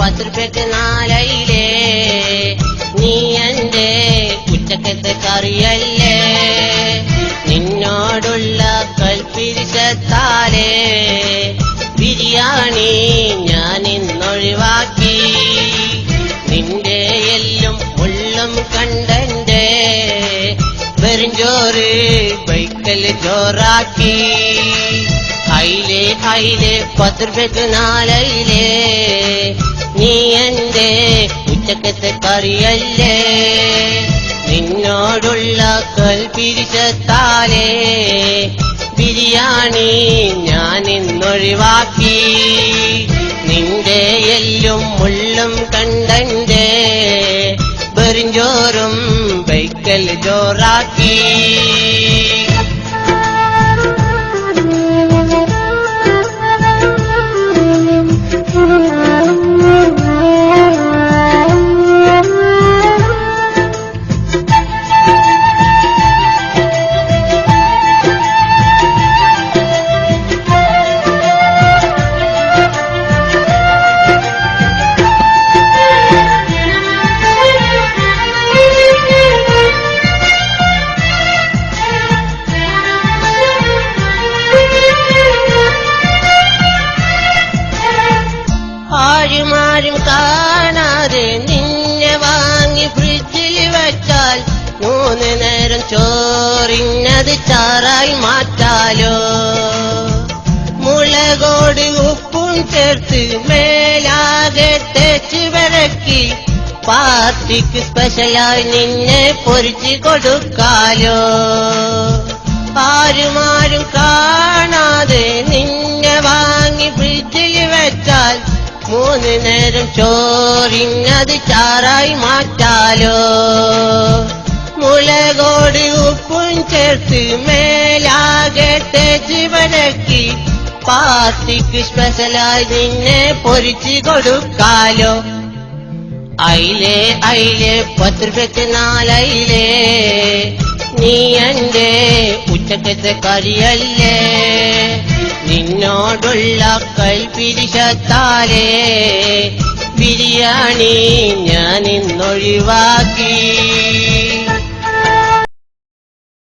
10 നാലയിലേ നീ എന്റെ ഉച്ചക്കത്തെ കറിയല്ലേ നിന്നോടുള്ള കൽപ്പിരിശത്താലേ ബിരിയാണി ഞാൻ ഇന്നൊഴിവാക്കി നിന്റെ എല്ലും മുള്ളും കണ്ടെന്റെ വെറുംചോറ് ബൈക്കൽ ചോറാക്കി അയിലേ 10 നാലയിലേ നീ എന്റെ ഉച്ചക്കത്തെ കറിയല്ലേ നിന്നോടുള്ള കൽപ്പിരിശത്താലേ ബിരിയാണി ഞാൻ ഇന്നൊഴിവാക്കി നിന്റെ എല്ലും മുള്ളും കണ്ടെന്റെ വെറുംചോറും ബൈക്കൽ ചോറാക്കി ആരും കാണാതെ നിന്നെ വാങ്ങി ഫ്രിഡ്ജിൽ വെച്ചാൽ 3 നേരം ചോറിഞ്ഞത് ചാറായി മാറ്റാലോ മുളകോട് ഉപ്പും ചേർത്ത് മേലാകെ തേച്ച് വിളക്കി പാർട്ടിക്ക് സ്പെഷ്യലായി നിന്നെ പൊരിച്ചു കൊടുക്കാലോ ആരും കാണാതെ നിന്നെ വാങ്ങി ഫ്രിഡ്ജിൽ വെച്ചാൽ 3 നേരം ചോറിഞ്ഞത് ചാറായി മാറ്റാലോ മുളകോട് ഉപ്പും ചേർത്ത് മേലാകെ തേച്ച് വരക്കി പാർട്ടിക്ക് സ്പെഷ്യലായി നിന്നെ പൊരിച്ചു കൊടുക്കാലോ അയിലേ 10 നാലയിലേ നീ എന്റെ ഉച്ചക്കത്തെ കറിയല്ലേ നിന്നോടുള്ള കൽപ്പിരിശത്താലേ ബിരിയാണി ഞാൻ ഇന്നൊഴിവാക്കി